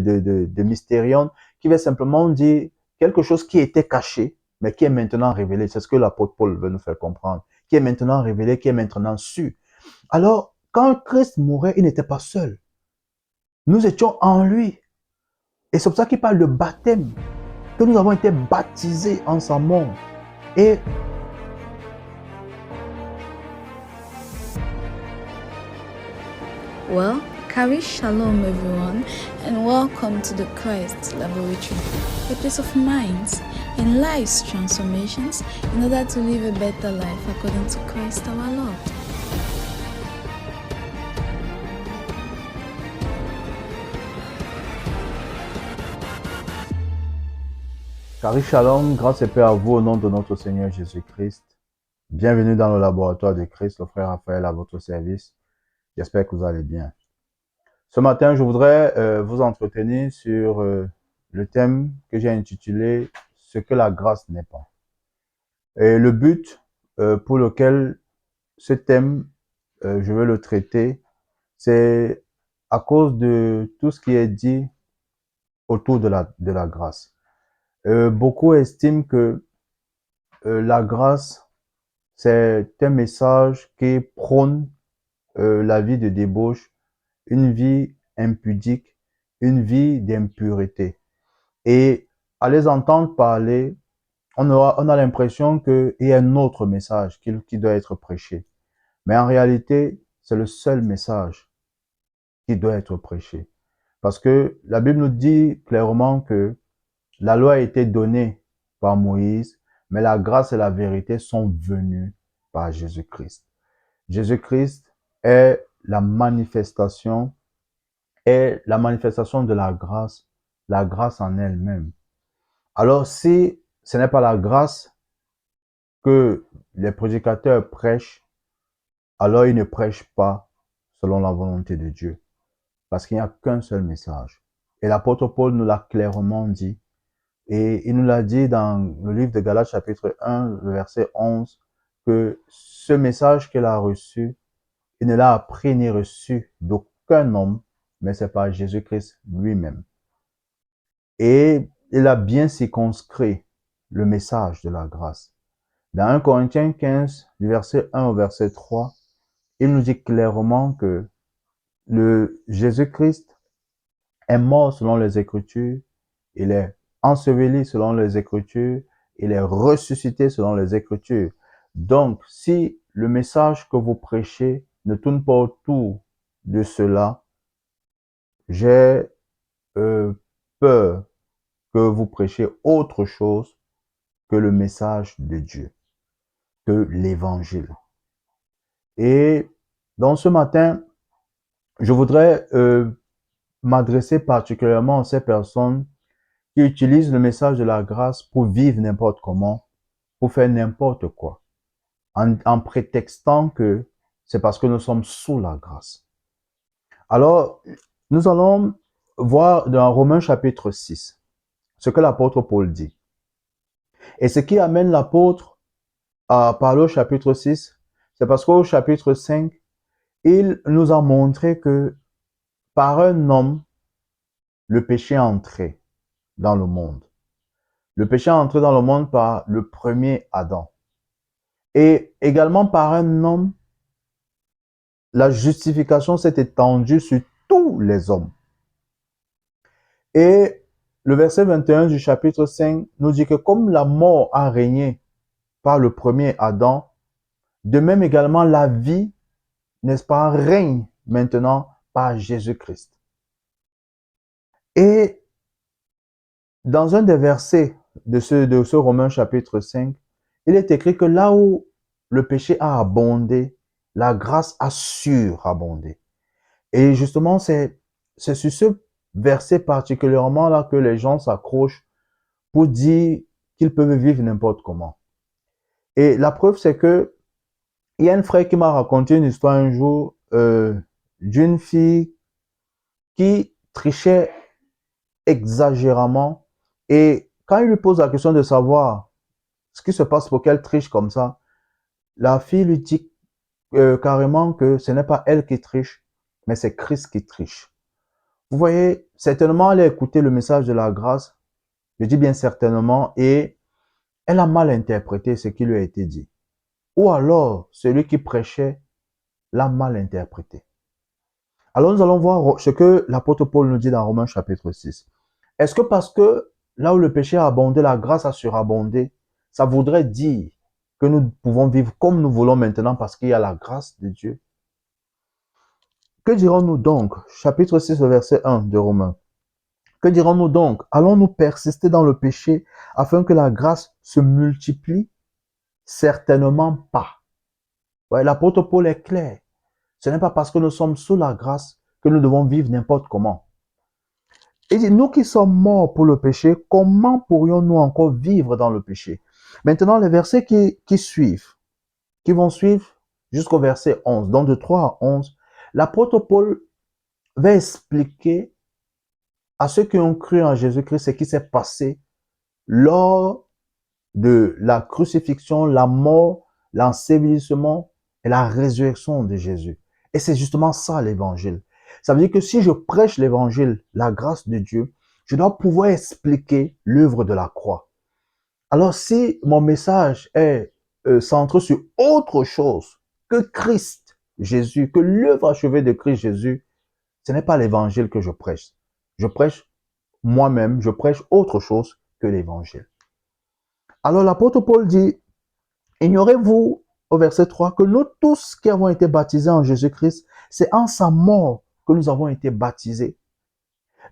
de Mystérion, qui va simplement dire quelque chose qui était caché, mais qui est maintenant révélé. C'est ce que l'apôtre Paul veut nous faire comprendre. Qui est maintenant révélé, qui est maintenant su. Alors, quand Christ mourait, il n'était pas seul. Nous étions en lui. Et c'est pour ça qu'il parle de baptême, que nous avons été baptisés en sa mort. Et well, Kari Shalom everyone, and welcome to the Christ Laboratory, a place of minds and lives transformations in order to live a better life according to Christ our Lord. Kari Shalom, grâce et paix à vous au nom de notre Seigneur Jésus-Christ. Bienvenue dans le laboratoire de Christ, le frère Raphaël à votre service. J'espère que vous allez bien. Ce matin, je voudrais vous entretenir sur le thème que j'ai intitulé « Ce que la grâce n'est pas ». Et le but pour lequel ce thème, je veux le traiter, c'est à cause de tout ce qui est dit autour de la grâce. Beaucoup estiment que la grâce, c'est un message qui prône la vie de débauche, une vie impudique, une vie d'impureté. Et à les entendre parler, on a l'impression qu'il y a un autre message qui doit être prêché. Mais en réalité, c'est le seul message qui doit être prêché. Parce que la Bible nous dit clairement que la loi a été donnée par Moïse, mais la grâce et la vérité sont venues par Jésus-Christ. Jésus-Christ est la manifestation de la grâce en elle-même. Alors si ce n'est pas la grâce que les prédicateurs prêchent, alors ils ne prêchent pas selon la volonté de Dieu. Parce qu'il n'y a qu'un seul message. Et l'apôtre Paul nous l'a clairement dit. Et il nous l'a dit dans le livre de Galates chapitre 1, le verset 11, que ce message qu'il a reçu, il ne l'a appris ni reçu d'aucun homme, mais c'est par Jésus-Christ lui-même. Et il a bien circonscrit le message de la grâce. Dans 1 Corinthiens 15, du verset 1 au verset 3, il nous dit clairement que le Jésus-Christ est mort selon les Écritures, il est enseveli selon les Écritures, il est ressuscité selon les Écritures. Donc, si le message que vous prêchez ne tourne pas autour de cela, j'ai peur que vous prêchiez autre chose que le message de Dieu, que l'Évangile. Et dans ce matin, je voudrais m'adresser particulièrement à ces personnes qui utilisent le message de la grâce pour vivre n'importe comment, pour faire n'importe quoi, en prétextant que c'est parce que nous sommes sous la grâce. Alors, nous allons voir dans Romains chapitre 6, ce que l'apôtre Paul dit. Et ce qui amène l'apôtre à parler au chapitre 6, c'est parce qu'au chapitre 5, il nous a montré que par un homme, le péché est entré dans le monde. Le péché est entré dans le monde par le premier Adam. Et également par un homme, la justification s'est étendue sur tous les hommes. Et le verset 21 du chapitre 5 nous dit que comme la mort a régné par le premier Adam, de même également la vie, n'est-ce pas, règne maintenant par Jésus-Christ. Et dans un des versets de ce Romains chapitre 5, il est écrit que là où le péché a abondé, la grâce a surabondé. Et justement, c'est sur ce verset particulièrement là que les gens s'accrochent pour dire qu'ils peuvent vivre n'importe comment. Et la preuve, c'est que il y a un frère qui m'a raconté une histoire un jour d'une fille qui trichait exagérément. Et quand il lui pose la question de savoir ce qui se passe pour qu'elle triche comme ça, la fille lui dit carrément que ce n'est pas elle qui triche, mais c'est Christ qui triche. Vous voyez, certainement, elle a écouté le message de la grâce, je dis bien certainement, et elle a mal interprété ce qui lui a été dit. Ou alors, celui qui prêchait l'a mal interprété. Alors, nous allons voir ce que l'apôtre Paul nous dit dans Romains chapitre 6. Est-ce que parce que là où le péché a abondé, la grâce a surabondé, ça voudrait dire que nous pouvons vivre comme nous voulons maintenant parce qu'il y a la grâce de Dieu? Que dirons-nous donc? Chapitre 6, verset 1 de Romains. Que dirons-nous donc? Allons-nous persister dans le péché afin que la grâce se multiplie? Certainement pas. Ouais, l'apôtre Paul est clair. Ce n'est pas parce que nous sommes sous la grâce que nous devons vivre n'importe comment. Il dit, nous qui sommes morts pour le péché, comment pourrions-nous encore vivre dans le péché? Maintenant, les versets qui suivent, qui vont suivre jusqu'au verset 11, donc de 3 à 11, l'apôtre Paul va expliquer à ceux qui ont cru en Jésus-Christ ce qui s'est passé lors de la crucifixion, la mort, l'ensevelissement et la résurrection de Jésus. Et c'est justement ça l'évangile. Ça veut dire que si je prêche l'évangile, la grâce de Dieu, je dois pouvoir expliquer l'œuvre de la croix. Alors si mon message est centré sur autre chose que Christ Jésus, que l'œuvre achevée de Christ Jésus, ce n'est pas l'évangile que je prêche. Je prêche moi-même, je prêche autre chose que l'évangile. Alors l'apôtre Paul dit, ignorez-vous, au verset 3, que nous tous qui avons été baptisés en Jésus-Christ, c'est en sa mort que nous avons été baptisés.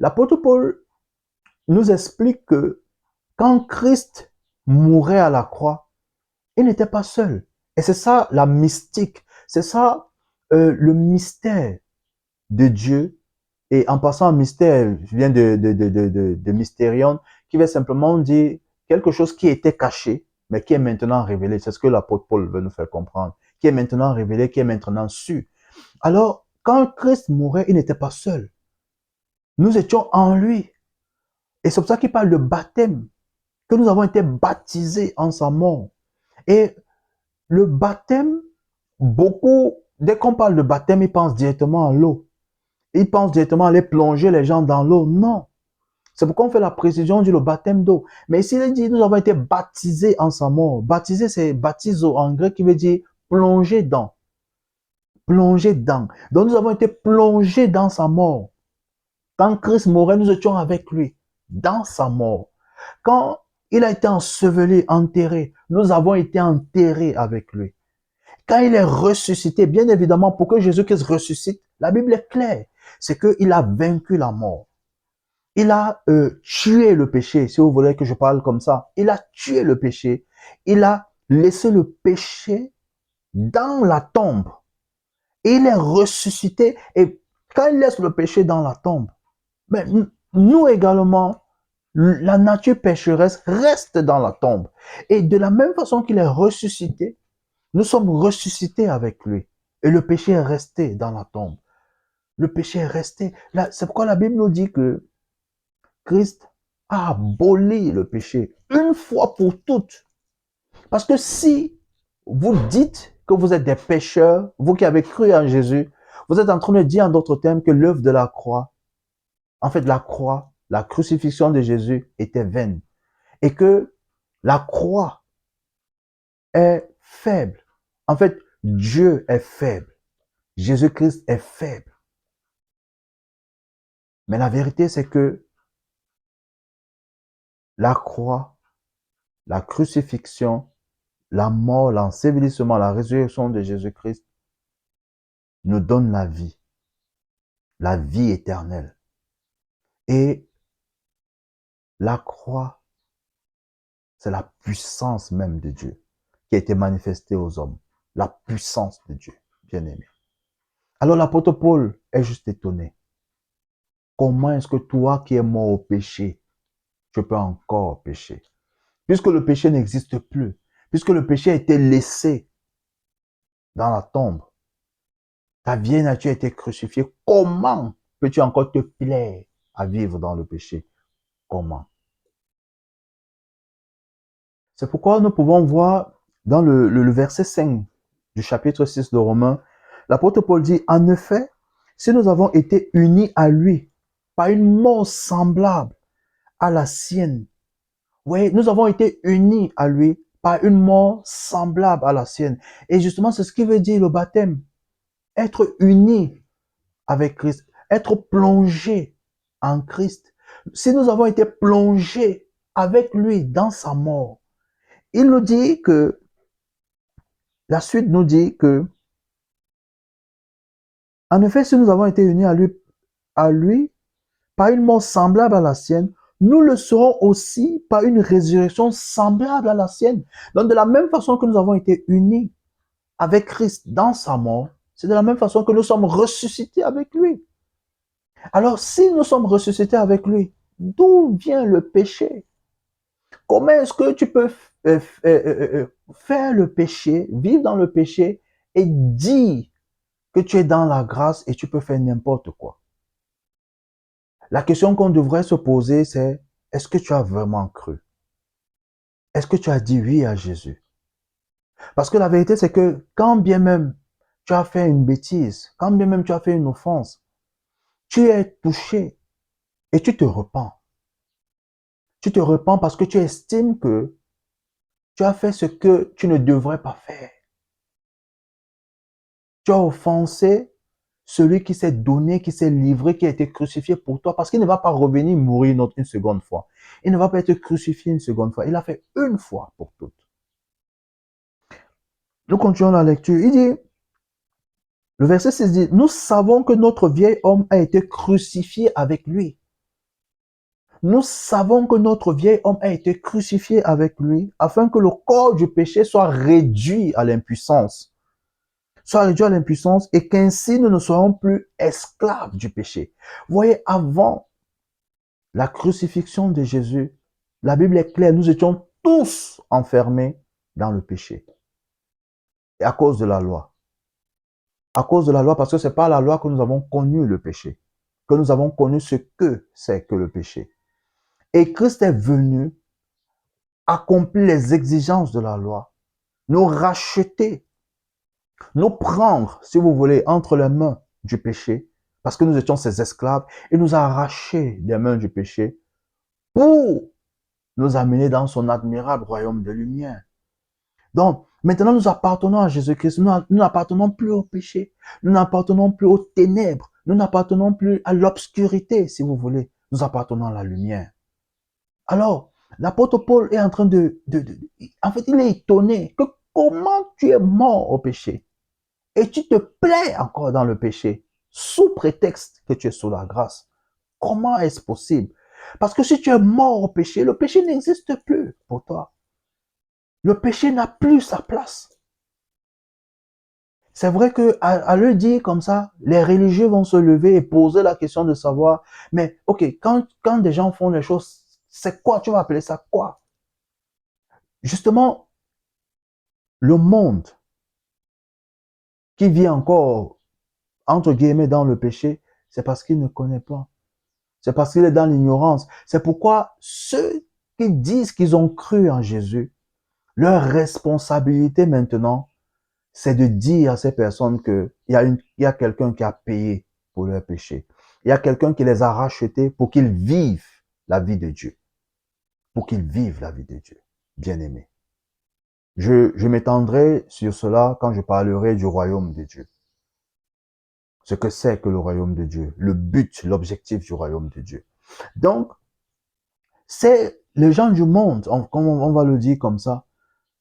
L'apôtre Paul nous explique que quand Christ mourait à la croix, il n'était pas seul. Et c'est ça la mystique, c'est ça le mystère de Dieu. Et en passant, mystère vient de mystérion, qui veut simplement dire quelque chose qui était caché, mais qui est maintenant révélé. C'est ce que l'apôtre Paul veut nous faire comprendre. Qui est maintenant révélé, qui est maintenant su. Alors, quand Christ mourait, il n'était pas seul. Nous étions en lui. Et c'est pour ça qu'il parle de baptême, que nous avons été baptisés en sa mort. Et le baptême, beaucoup, dès qu'on parle de baptême, ils pensent directement à l'eau. Ils pensent directement à aller plonger les gens dans l'eau. Non. C'est pourquoi on fait la précision du le baptême d'eau. Mais ici, il dit, nous avons été baptisés en sa mort. Baptisé, c'est baptizo en grec qui veut dire plonger dans. Plonger dans. Donc, nous avons été plongés dans sa mort. Quand Christ mourait, nous étions avec lui, dans sa mort. Quand il a été enseveli, enterré, nous avons été enterrés avec lui. Quand il est ressuscité, bien évidemment, pour que Jésus-Christ ressuscite, la Bible est claire. C'est qu'il a vaincu la mort. Il a tué le péché, si vous voulez que je parle comme ça. Il a tué le péché. Il a laissé le péché dans la tombe. Et il est ressuscité. Et quand il laisse le péché dans la tombe, mais nous également, la nature pécheresse reste dans la tombe. Et de la même façon qu'il est ressuscité, nous sommes ressuscités avec lui. Et le péché est resté dans la tombe. Le péché est resté. C'est pourquoi la Bible nous dit que Christ a aboli le péché une fois pour toutes. Parce que si vous dites que vous êtes des pécheurs, vous qui avez cru en Jésus, vous êtes en train de dire en d'autres termes que l'œuvre de la croix, en fait la croix, la crucifixion de Jésus était vaine. Et que la croix est faible. En fait, Dieu est faible. Jésus-Christ est faible. Mais la vérité, c'est que la croix, la crucifixion, la mort, l'ensevelissement, la résurrection de Jésus-Christ nous donne la vie éternelle. Et la croix, c'est la puissance même de Dieu qui a été manifestée aux hommes. La puissance de Dieu, bien aimé. Alors l'apôtre Paul est juste étonné. Comment est-ce que toi qui es mort au péché, tu peux encore pécher? Puisque le péché n'existe plus, puisque le péché a été laissé dans la tombe, ta vieille nature a été crucifiée, comment peux-tu encore te plaire à vivre dans le péché? Comment? C'est pourquoi nous pouvons voir dans le verset 5 du chapitre 6 de Romains, l'apôtre Paul dit, en effet, si nous avons été unis à lui par une mort semblable à la sienne. Oui, nous avons été unis à lui par une mort semblable à la sienne. Et justement, c'est ce qui veut dire le baptême. Être uni avec Christ, être plongé en Christ. Si nous avons été plongés avec lui dans sa mort, il nous dit que, la suite nous dit que, en effet, si nous avons été unis à lui par une mort semblable à la sienne, nous le serons aussi par une résurrection semblable à la sienne. Donc, de la même façon que nous avons été unis avec Christ dans sa mort, c'est de la même façon que nous sommes ressuscités avec lui. Alors, si nous sommes ressuscités avec lui, d'où vient le péché? Comment est-ce que tu peux faire le péché, vivre dans le péché et dire que tu es dans la grâce et tu peux faire n'importe quoi? La question qu'on devrait se poser, c'est est-ce que tu as vraiment cru? Est-ce que tu as dit oui à Jésus? Parce que la vérité, c'est que quand bien même tu as fait une bêtise, quand bien même tu as fait une offense, tu es touché et tu te repens. Tu te repens parce que tu estimes que tu as fait ce que tu ne devrais pas faire. Tu as offensé celui qui s'est donné, qui s'est livré, qui a été crucifié pour toi, parce qu'il ne va pas revenir mourir une seconde fois. Il ne va pas être crucifié une seconde fois. Il a fait une fois pour toutes. Nous continuons la lecture. Il dit, le verset 6 dit, nous savons que notre vieil homme a été crucifié avec lui. Nous savons que notre vieil homme a été crucifié avec lui, afin que le corps du péché soit réduit à l'impuissance. Soit réduit à l'impuissance et qu'ainsi nous ne soyons plus esclaves du péché. Vous voyez, avant la crucifixion de Jésus, la Bible est claire, nous étions tous enfermés dans le péché. Et à cause de la loi. À cause de la loi, parce que c'est par la loi que nous avons connu le péché. Que nous avons connu ce que c'est que le péché. Et Christ est venu accomplir les exigences de la loi, nous racheter, nous prendre, si vous voulez, entre les mains du péché, parce que nous étions ses esclaves, et nous arracher des mains du péché pour nous amener dans son admirable royaume de lumière. Donc, maintenant nous appartenons à Jésus-Christ, nous n'appartenons plus au péché, nous n'appartenons plus aux ténèbres, nous n'appartenons plus à l'obscurité, si vous voulez, nous appartenons à la lumière. Alors, l'apôtre Paul est en train en fait, il est étonné que comment tu es mort au péché et tu te plais encore dans le péché sous prétexte que tu es sous la grâce. Comment est-ce possible? Parce que si tu es mort au péché, le péché n'existe plus pour toi. Le péché n'a plus sa place. C'est vrai que à le dire comme ça, les religieux vont se lever et poser la question de savoir, mais ok, quand des gens font les choses, c'est quoi? Tu vas appeler ça quoi? Justement, le monde qui vit encore, entre guillemets, dans le péché, c'est parce qu'il ne connaît pas. C'est parce qu'il est dans l'ignorance. C'est pourquoi ceux qui disent qu'ils ont cru en Jésus, leur responsabilité maintenant, c'est de dire à ces personnes qu'il y a quelqu'un qui a payé pour leur péché. Il y a quelqu'un qui les a rachetés pour qu'ils vivent la vie de Dieu. Pour qu'ils vivent la vie de Dieu. Bien-aimés. Je m'étendrai sur cela quand je parlerai du royaume de Dieu. Ce que c'est que le royaume de Dieu. Le but, l'objectif du royaume de Dieu. Donc, c'est les gens du monde, on va le dire comme ça,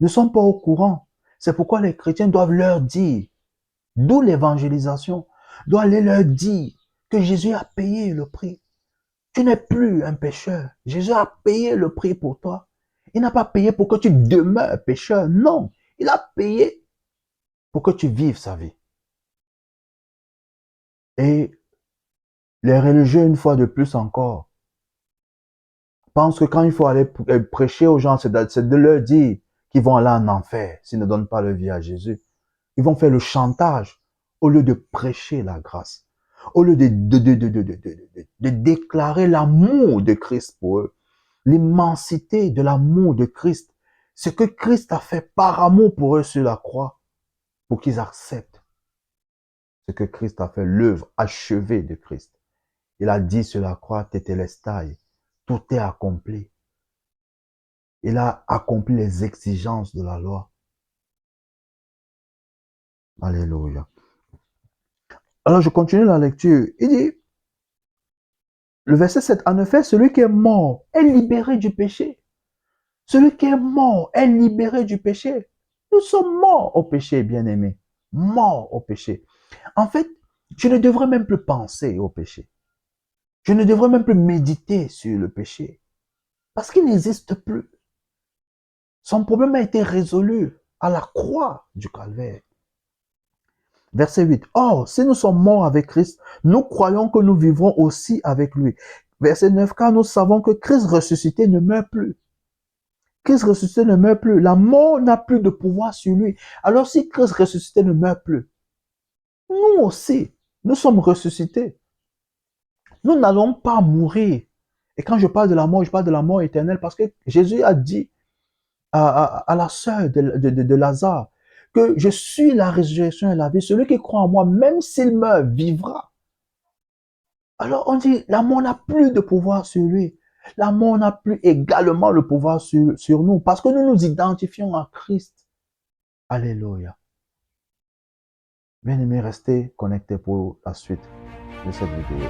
ne sont pas au courant. C'est pourquoi les chrétiens doivent leur dire, d'où l'évangélisation, doivent aller leur dire que Jésus a payé le prix. Tu n'es plus un pécheur. Jésus a payé le prix pour toi. Il n'a pas payé pour que tu demeures pécheur. Non, il a payé pour que tu vives sa vie. Et les religieux, une fois de plus encore, pensent que quand il faut aller prêcher aux gens, c'est de leur dire qu'ils vont aller en enfer s'ils ne donnent pas leur vie à Jésus. Ils vont faire le chantage au lieu de prêcher la grâce, au lieu de déclarer l'amour de Christ pour eux, l'immensité de l'amour de Christ, ce que Christ a fait par amour pour eux sur la croix, pour qu'ils acceptent ce que Christ a fait, l'œuvre achevée de Christ. Il a dit sur la croix, Tétélestai, tout est accompli. Il a accompli les exigences de la loi. Alléluia. Alors je continue la lecture. Il dit, le verset 7, en effet, celui qui est mort est libéré du péché. Celui qui est mort est libéré du péché. Nous sommes morts au péché, bien-aimés. Morts au péché. En fait, je ne devrais même plus penser au péché. Je ne devrais même plus méditer sur le péché. Parce qu'il n'existe plus. Son problème a été résolu à la croix du calvaire. Verset 8. Or, si nous sommes morts avec Christ, nous croyons que nous vivrons aussi avec lui. Verset 9. Car nous savons que Christ ressuscité ne meurt plus. Christ ressuscité ne meurt plus. La mort n'a plus de pouvoir sur lui. Alors si Christ ressuscité ne meurt plus, nous aussi, nous sommes ressuscités. Nous n'allons pas mourir. Et quand je parle de la mort, je parle de la mort éternelle parce que Jésus a dit à la sœur de Lazare que je suis la résurrection et la vie. Celui qui croit en moi, même s'il meurt, vivra. Alors on dit, la mort n'a plus de pouvoir sur lui. La mort n'a plus également le pouvoir sur nous parce que nous nous identifions à Christ. Alléluia. Bien-aimés, restez connectés pour la suite de cette vidéo.